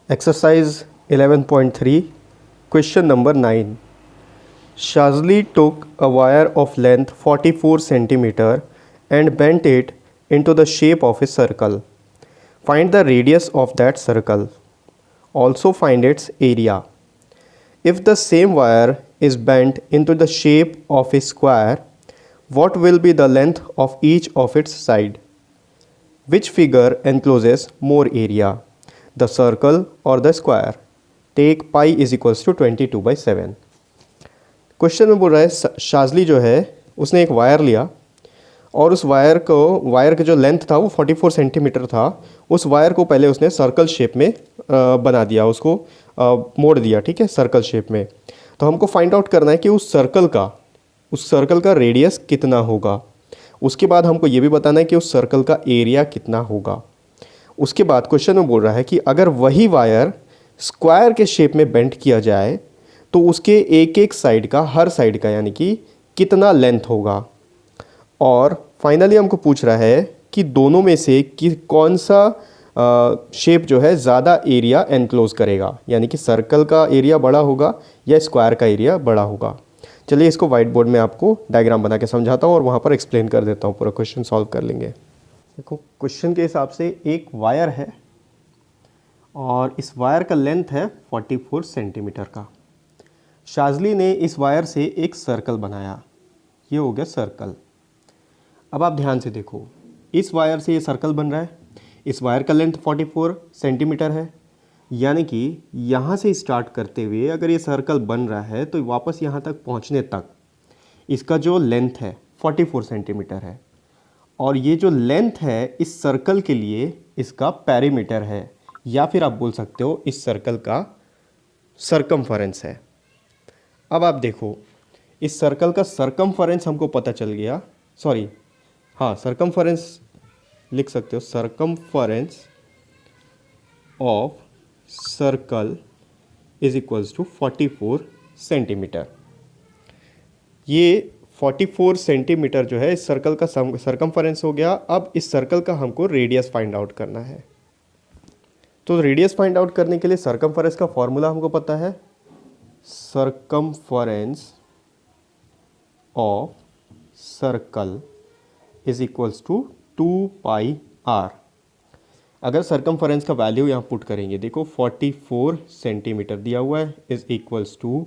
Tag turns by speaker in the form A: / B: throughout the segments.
A: Exercise 11.3, question number 9. Shazli took a wire of length 44 centimeter and bent it into the shape of a circle. Find the radius of that circle. Also find its area. If the same wire is bent into the shape of a square, what will be the length of each of its side? Which figure encloses more area, the circle or the square? Take pi is equals to 22/7. Question में बोल रहा है शाजली जो है उसने एक wire लिया और उस वायर का जो लेंथ था वो 44 सेंटीमीटर था। उस वायर को पहले उसने सर्कल शेप में बना दिया, उसको मोड़ दिया, ठीक है, सर्कल शेप में। तो हमको फाइंड आउट करना है कि उस सर्कल का रेडियस कितना होगा। उसके बाद हमको ये भी बताना है कि उस सर्कल का एरिया कितना होगा। उसके बाद क्वेश्चन में बोल रहा है कि अगर वही वायर स्क्वायर के शेप में बेंड किया जाए तो उसके एक एक साइड का, हर साइड का यानी कि कितना लेंथ होगा। और फाइनली हमको पूछ रहा है कि दोनों में से कि कौन सा शेप जो है ज़्यादा एरिया एनक्लोज करेगा, यानी कि सर्कल का एरिया बड़ा होगा या स्क्वायर का एरिया बड़ा होगा। चलिए इसको वाइट बोर्ड में आपको डायग्राम बना के समझाता हूँ और वहाँ पर एक्सप्लेन कर देता हूँ, पूरा क्वेश्चन सॉल्व कर लेंगे। देखो क्वेश्चन के हिसाब से एक वायर है और इस वायर का लेंथ है 44 सेंटीमीटर का। शाजली ने इस वायर से एक सर्कल बनाया, ये हो गया सर्कल। अब आप ध्यान से देखो, इस वायर से ये सर्कल बन रहा है। इस वायर का लेंथ 44 सेंटीमीटर है, यानी कि यहाँ से स्टार्ट करते हुए अगर ये सर्कल बन रहा है तो वापस यहाँ तक पहुँचने तक इसका जो लेंथ है 44 सेंटीमीटर है। और ये जो लेंथ है इस सर्कल के लिए इसका पेरीमीटर है, या फिर आप बोल सकते हो इस सर्कल का सरकमफरेंस है। अब आप देखो, इस सर्कल का सरकमफरेंस हमको पता चल गया, सरकमफरेंस लिख सकते हो, circumference of circle is equals to 44 centimetre. ये 44 सेंटीमीटर जो है इस सर्कल का सरकमफरेंस हो गया। अब इस सर्कल का हमको रेडियस फाइंड आउट करना है। तो रेडियस फाइंड आउट करने के लिए सरकमफरेंस का फॉर्मूला हमको पता है, circumference of circle is equals to 2πr। अगर सरकमफरेंस का वैल्यू यहाँ पुट करेंगे, देखो 44 सेंटीमीटर दिया हुआ है is equals to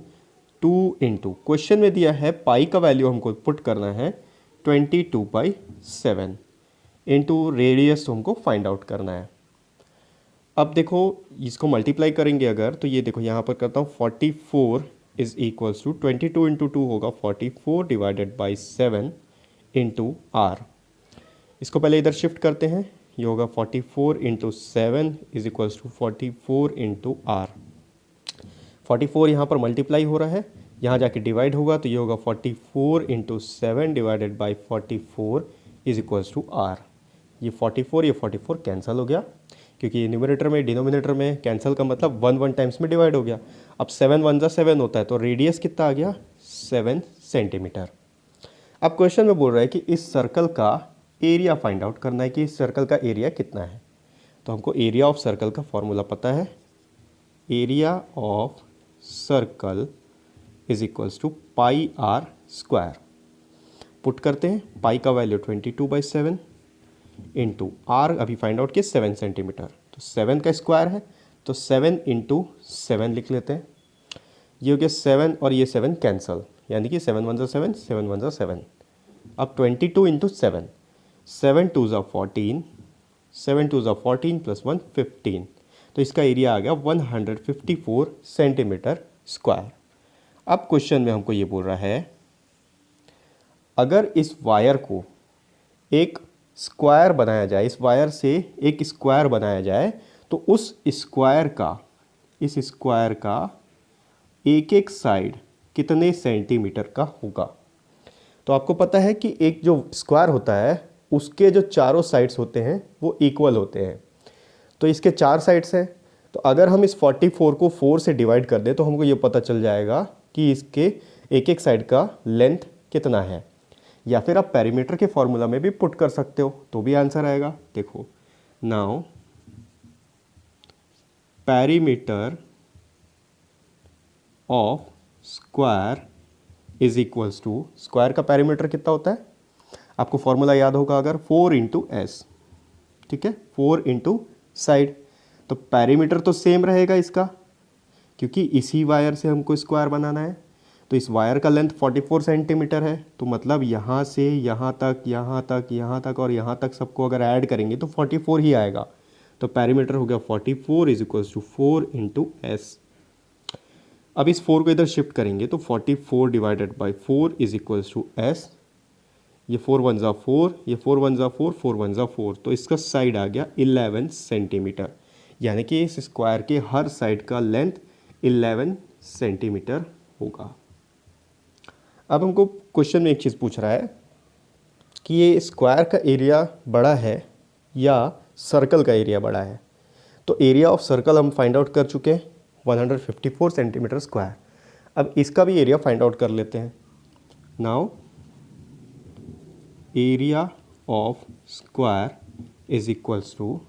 A: 2 into, question में दिया है पाई का वैल्यू हमको पुट करना है 22/7 इंटू रेडियस हमको फाइंड आउट करना है। अब देखो इसको मल्टीप्लाई करेंगे अगर, तो ये देखो यहाँ पर करता हूँ 44 इज इक्वल्स टू 22 इंटू 2 होगा 44 डिवाइडेड बाई 7 इंटू आर। इसको पहले इधर शिफ्ट करते हैं, ये होगा 44 into 7 is equals to 44 into r. 44 यहाँ पर मल्टीप्लाई हो रहा है, यहाँ जाके डिवाइड होगा तो ये होगा 44 into 7 divided by 44 is equals to r. ये 44 कैंसिल हो गया, क्योंकि न्यूमरेटर में डिनोमिनेटर में कैंसिल का मतलब 1 टाइम्स में डिवाइड हो गया। अब 7 1 7 होता है, तो रेडियस कितना आ गया 7 सेंटीमीटर। अब क्वेश्चन में बोल रहा है कि इस सर्कल का एरिया फाइंड आउट करना है कि इस सर्कल का एरिया कितना है। तो हमको एरिया ऑफ सर्कल का फॉर्मूला पता है, area of circle is equals to pi r square. Put करते हैं, पाई का वैल्यू 22/7 इंटू आर अभी फाइंड आउट किया 7 सेंटीमीटर, तो 7 का स्क्वायर है तो 7 इंटू 7 लिख लेते हैं। ये हो गया 7 और ये 7 कैंसल, यानी कि 7 1 7 7 1 7। अब 22 इंटू 7, 7 2 14, 7 2 14 प्लस 1 15, तो इसका एरिया आ गया 154 सेंटीमीटर स्क्वायर। अब क्वेश्चन में हमको ये बोल रहा है, अगर इस वायर को एक स्क्वायर बनाया जाए, इस वायर से एक स्क्वायर बनाया जाए तो उस स्क्वायर का एक एक साइड कितने सेंटीमीटर का होगा। तो आपको पता है कि एक जो स्क्वायर होता है उसके जो चारों साइड्स होते हैं वो इक्वल होते हैं। तो इसके 4 साइड्स हैं, तो अगर हम इस 44 को 4 से डिवाइड कर दें तो हमको ये पता चल जाएगा कि इसके एक एक साइड का लेंथ कितना है। या फिर आप पेरीमीटर के फॉर्मूला में भी पुट कर सकते हो तो भी आंसर आएगा। देखो now perimeter of square is equals to, square का पेरीमीटर कितना होता है आपको फॉर्मूला याद होगा अगर, 4 इंटू एस, ठीक है, 4 इंटू साइड। तो पेरीमीटर तो सेम रहेगा इसका, क्योंकि इसी वायर से हमको स्क्वायर बनाना है। तो इस वायर का लेंथ 44 सेंटीमीटर है, तो मतलब यहाँ से यहाँ तक, यहाँ तक, यहाँ तक और यहाँ तक सबको अगर ऐड करेंगे तो 44 ही आएगा। तो पेरीमीटर हो गया 44 is equals to 4 into s. अब इस 4 को इधर शिफ्ट करेंगे तो 44 divided by 4 is equals to s. ये 4 वन ज़ा 4, ये 4 वन ज़ा 4, 4 वन ज़ा 4, तो इसका साइड आ गया 11 सेंटीमीटर, यानी कि इस स्क्वायर के हर साइड का लेंथ 11 सेंटीमीटर होगा। अब हमको क्वेश्चन में एक चीज़ पूछ रहा है कि ये स्क्वायर का एरिया बड़ा है या सर्कल का एरिया बड़ा है। तो एरिया ऑफ सर्कल हम फाइंड आउट कर चुके हैं, 154 सेंटीमीटर स्क्वायर। अब इसका भी एरिया फाइंड आउट कर लेते हैं। Now area of square is equals to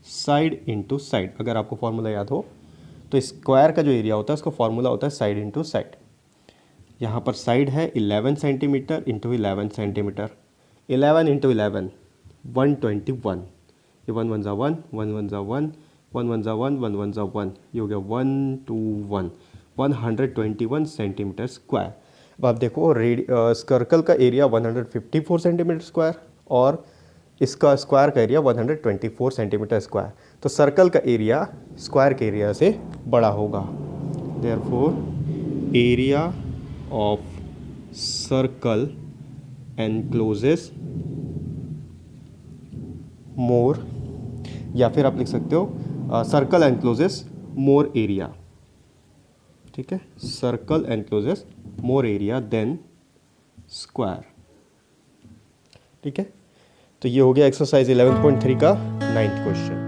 A: side into side. अगर आपको फॉर्मूला याद हो तो स्क्वायर का जो एरिया होता है उसका फॉर्मूला होता है साइड इंटू साइड। यहाँ पर साइड है 11 सेंटीमीटर इंटू 11 सेंटीमीटर, 11 इंटू 11 121, ये 1 वन ज़ा 1, 1 वन ज़ा 1, 1 वन ज़ा 1, 1 वन ज़ा 1, ये हो गया 121, 121 सेंटीमीटर स्क्वायर। अब आप देखो सर्कल का एरिया 154 सेंटीमीटर स्क्वायर और इसका स्क्वायर का एरिया 124 सेंटीमीटर स्क्वायर। तो सर्कल का एरिया स्क्वायर के एरिया से बड़ा होगा। Therefore area of circle encloses more, या फिर आप लिख सकते हो सर्कल एनक्लोजेस मोर एरिया, ठीक है, circle encloses more area than square, ठीक है। तो ये हो गया एक्सरसाइज 11.3 का 9th क्वेश्चन।